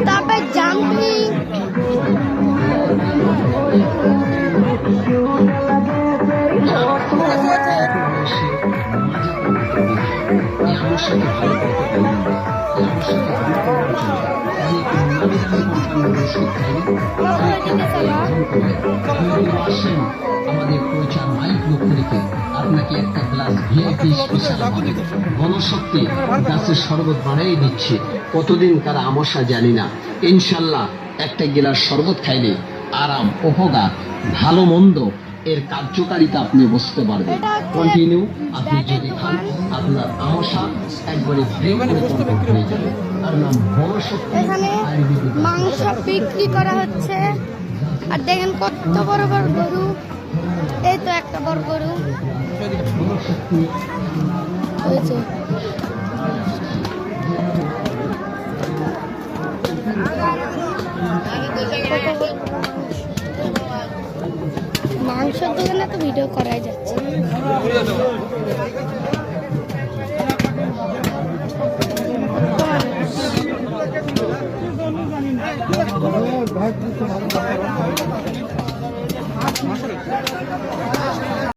তারপর জাম্পিং আমাদের প্রচার মাইক লক্ষ্য রেখে আপনাকে একটা গ্লাস ভিআইপি স্পেশাল গণশক্তি গাছের শরবত বানাই দিচ্ছে। কতদিন কার আমসা জানি না, ইনশাল্লাহ একটা গ্লাস শরবত খাইলে আরাম, উপকার, ভালো মন্দ এর কার্যকারিতা আপনি বুঝতে পারবেন। কন্টিনিউ আপনি যদি খান আপনার আমসা একবারে হয়ে যাবে। আর নাম গণশক্তি। এখানে মাংস বিক্রি করা হচ্ছে। আর দেখেন কত বড় বড় গরু, এই তো একটা বড় গরু হয়েছে। মাংসের দোকানে তো ভিডিও করাই যাচ্ছে।